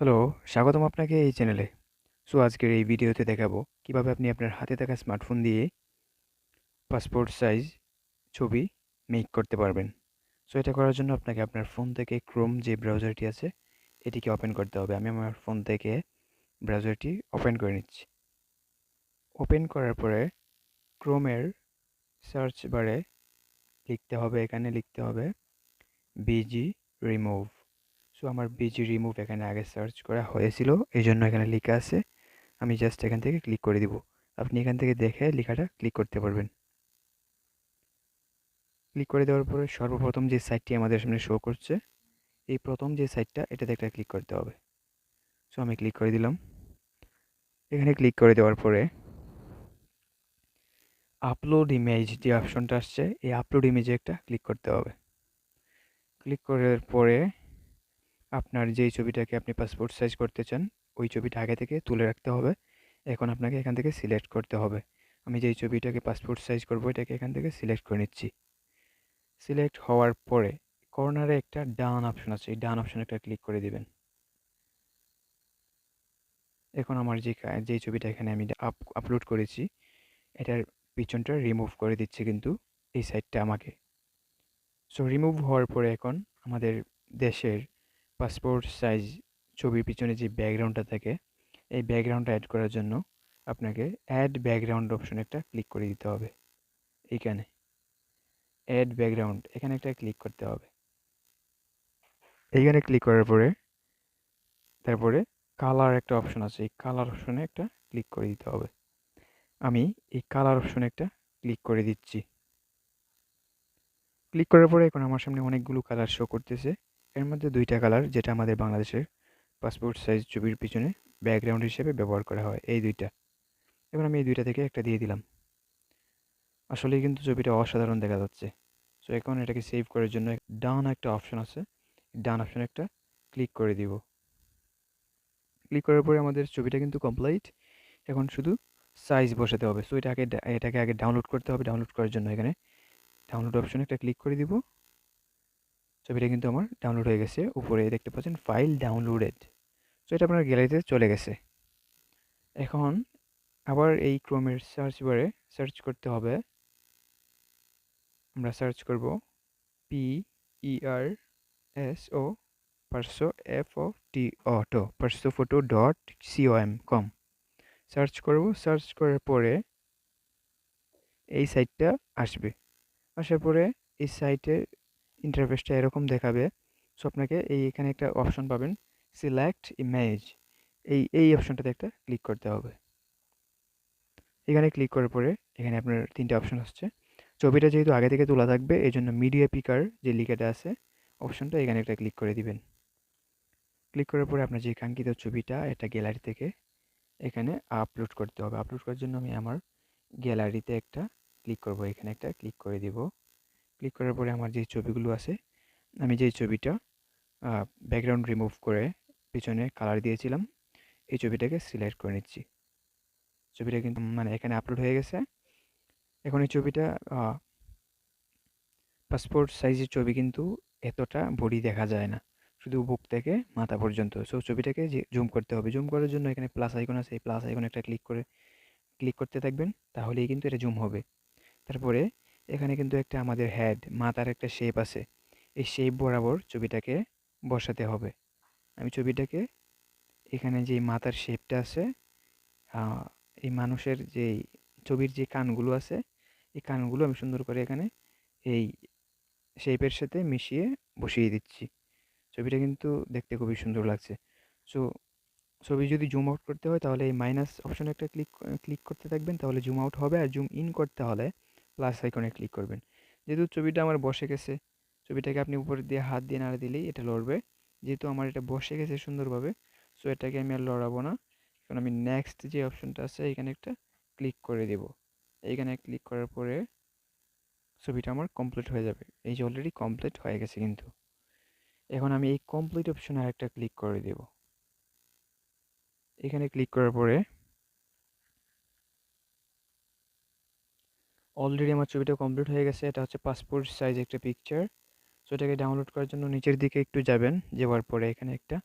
Hello, স্বাগতম আপনাকে এই চ্যানেলে। আজকের এই ভিডিওতে দেখাবো কিভাবে আপনি আপনার হাতে থাকা স্মার্টফোন দিয়ে পাসপোর্ট সাইজ ছবি মেক করতে পারবেন। এটা করার জন্য আপনাকে আপনার ফোন থেকে ক্রোম যে ব্রাউজারটি আছে এটিকে ওপেন করতে হবে। আমি আমার ফোন থেকে ব্রাউজারটি ওপেন করে নিচ্ছি। ওপেন করার পরে ক্রোমের সার্চ বারে এখানে লিখতে হবে বিজি রিমুভ। আমার বিজি রিমুভ এখানে আগে সার্চ করা হয়েছিল, এই জন্য এখানে লেখা আছে। আমি জাস্ট এখান থেকে ক্লিক করে দিব। আপনি এখান থেকে দেখে লেখাটা ক্লিক করতে পারবেন। ক্লিক করে দেওয়ার পরে সর্বপ্রথম যে সাইটটি আমাদের সামনে শো করছে, এই প্রথম যে সাইটটা এটাতে একটা ক্লিক করতে হবে। আমি ক্লিক করে দিলাম। এখানে ক্লিক করে দেওয়ার পরে আপলোড ইমেজ যে অপশনটা আসছে, এই আপলোড ইমেজে একটা ক্লিক করতে হবে। ক্লিক করার পরে আপনার যেই ছবিটাকে আপনি পাসপোর্ট সাইজ করতে চান ওই ছবিটা আগে থেকে তুলে রাখতে হবে। এখন আপনাকে এখান থেকে সিলেক্ট করতে হবে। আমি যেই ছবিটাকে পাসপোর্ট সাইজ করব এটাকে এখান থেকে সিলেক্ট করে নিচ্ছি। সিলেক্ট হওয়ার পরে কর্নারে একটা ডান অপশন আছে, এই ডান অপশনে একটা ক্লিক করে দিবেন। এখন আমার যেই ছবিটা এখানে আমি আপলোড করেছি এটার পিছনটা রিমুভ করে দিচ্ছে কিন্তু এই সাইডটা আমাকে। রিমুভ হওয়ার পরে এখন আমাদের দেশের পাসপোর্ট সাইজ ছবির পিছনে যে ব্যাকগ্রাউন্ডটা থাকে এই ব্যাকগ্রাউন্ডটা অ্যাড করার জন্য আপনাকে অ্যাড ব্যাকগ্রাউন্ড অপশনে একটা ক্লিক করে দিতে হবে। এইখানে অ্যাড ব্যাকগ্রাউন্ড এখানে একটা ক্লিক করতে হবে। এইখানে ক্লিক করার পরে তারপরে কালার একটা অপশন আছে, এই কালার অপশনে একটা ক্লিক করে দিতে হবে। আমি এই কালার অপশনে একটা ক্লিক করে দিচ্ছি। ক্লিক করার পরে এখন আমার সামনে অনেকগুলো কালার শো করতেছে। এর মধ্যে দুইটা কালার যেটা আমাদের বাংলাদেশের পাসপোর্ট সাইজ ছবির পিছনে ব্যাকগ্রাউন্ড হিসেবে ব্যবহার করা হয়, এই দুইটা। এখন আমি এই দুইটা থেকে একটা দিয়ে দিলাম। আসলেই কিন্তু ছবিটা অসাধারণ দেখা যাচ্ছে। এখন এটাকে সেভ করার জন্য ডান একটা অপশন আছে, ডান অপশনে একটা ক্লিক করে দিব। ক্লিক করার পরে আমাদের ছবিটা কিন্তু কমপ্লিট। এখন শুধু সাইজ বসাতে হবে। এটাকে আগে ডাউনলোড করতে হবে। ডাউনলোড করার জন্য এখানে ডাউনলোড অপশনে একটা ক্লিক করে দিব। ছবিটা কিন্তু আমার ডাউনলোড হয়ে গেছে। উপরে দেখতে পাচ্ছেন ফাইল ডাউনলোডেড। এটা আপনার গ্যালারিতে চলে গেছে। এখন আবার এই ক্রোমের সার্চ বারে সার্চ করতে হবে। আমরা সার্চ করব PERSO পারসো PARSOPHOTO.com সার্চ করব। সার্চ করার পরে এই সাইটটা আসবে। আসার পরে এই সাইটের ইন্টারফেসটা এরকম দেখাবে। আপনাকে এখানে একটা অপশন পাবেন, সিলেক্ট ইমেজ। এই অপশনটাতে একটা ক্লিক করতে হবে। এখানে ক্লিক করার পরে এখানে আপনার তিনটা অপশন আসছে। ছবিটা যেহেতু আগে থেকে তোলা থাকবে এই জন্য মিডিয়া পিকার যে লেখাটা আছে অপশনটা এখানে একটা ক্লিক করে দিবেন। ক্লিক করার পরে আপনার যে কাঙ্ক্ষিত ছবিটা এটা গ্যালারি থেকে এখানে আপলোড করতে হবে। আপলোড করার জন্য আমি আমার গ্যালারিতে একটা ক্লিক করব। এখানে একটা ক্লিক করে দিব। ক্লিক করার পরে আমার যে ছবিগুলো আছে, আমি যেই ছবিটা ব্যাকগ্রাউন্ড রিমুভ করে পিছনে কালার দিয়েছিলাম এই ছবিটাকে সিলেক্ট করে নিচ্ছি। ছবিটা কিন্তু এখানে আপলোড হয়ে গেছে। এখন এই ছবিটা পাসপোর্ট সাইজের ছবি কিন্তু এতটা বডি দেখা যায় না, শুধু বুক থেকে মাথা পর্যন্ত। ছবিটাকে জুম করতে হবে। জুম করার জন্য এখানে প্লাস আইকন আছে, এই প্লাস আইকনে একটা ক্লিক করতে থাকবেন, তাহলেই কিন্তু এটা জুম হবে। তারপরে এখানে কিন্তু একটা আমাদের মাথার একটা শেপ আছে, এই শেপ বরাবর ছবিটাকে বসাতে হবে। আমি ছবিটাকে এখানে যে মাথার শেপটা আছে, এই মানুষের যেই ছবির যে কানগুলো আছে এই কানগুলো আমি সুন্দর করে এখানে এই শেপের সাথে মিশিয়ে বসিয়ে দিচ্ছি। ছবিটা কিন্তু দেখতে খুবই সুন্দর লাগছে। সো ছবি যদি জুম আউট করতে হয় তাহলে এই মাইনাস অপশনে একটা ক্লিক করতে থাকবেন, তাহলে জুম আউট হবে। আর জুম ইন করতে হলে প্লাস আইকনে ক্লিক করবেন। যেহেতু ছবিটা আমার বসে গেছে, ছবিটাকে আপনি উপর দিয়ে হাত দিয়ে নাড়া দিলেই এটা লড়বে। যেহেতু আমার এটা বসে গেছে সুন্দরভাবে, এটাকে আমি আর লড়াবো না। এখন আমি নেক্সট যে অপশনটা আছে এখানে একটা ক্লিক করে দেব। এইখানে ক্লিক করার পরে ছবিটা আমার কমপ্লিট হয়ে যাবে। এই যে অলরেডি কমপ্লিট হয়ে গেছে কিন্তু। এখন আমি এই কমপ্লিট অপশনে আরেকটা ক্লিক করে দেব। এখানে ক্লিক করার পরে অলরেডি আমার ছবিটা কমপ্লিট হয়ে গেছে। এটা হচ্ছে পাসপোর্ট সাইজ একটা পিকচার। এটাকে ডাউনলোড করার জন্য নিচের দিকে একটু যাবেন, যাওয়ার পরে এখানে একটা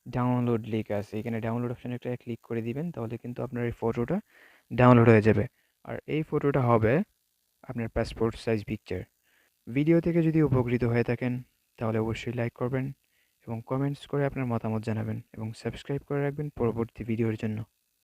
ডাউনলোড লেখা আছে, এখানে ডাউনলোড অপশানে একটা ক্লিক করে দিবেন, তাহলে কিন্তু আপনার এই ফটোটা ডাউনলোড হয়ে যাবে। আর এই ফটোটা হবে আপনার পাসপোর্ট সাইজ পিকচার। ভিডিও থেকে যদি উপকৃত হয়ে থাকেন তাহলে অবশ্যই লাইক করবেন এবং কমেন্টস করে আপনার মতামত জানাবেন এবং সাবস্ক্রাইব করে রাখবেন পরবর্তী ভিডিওর জন্য।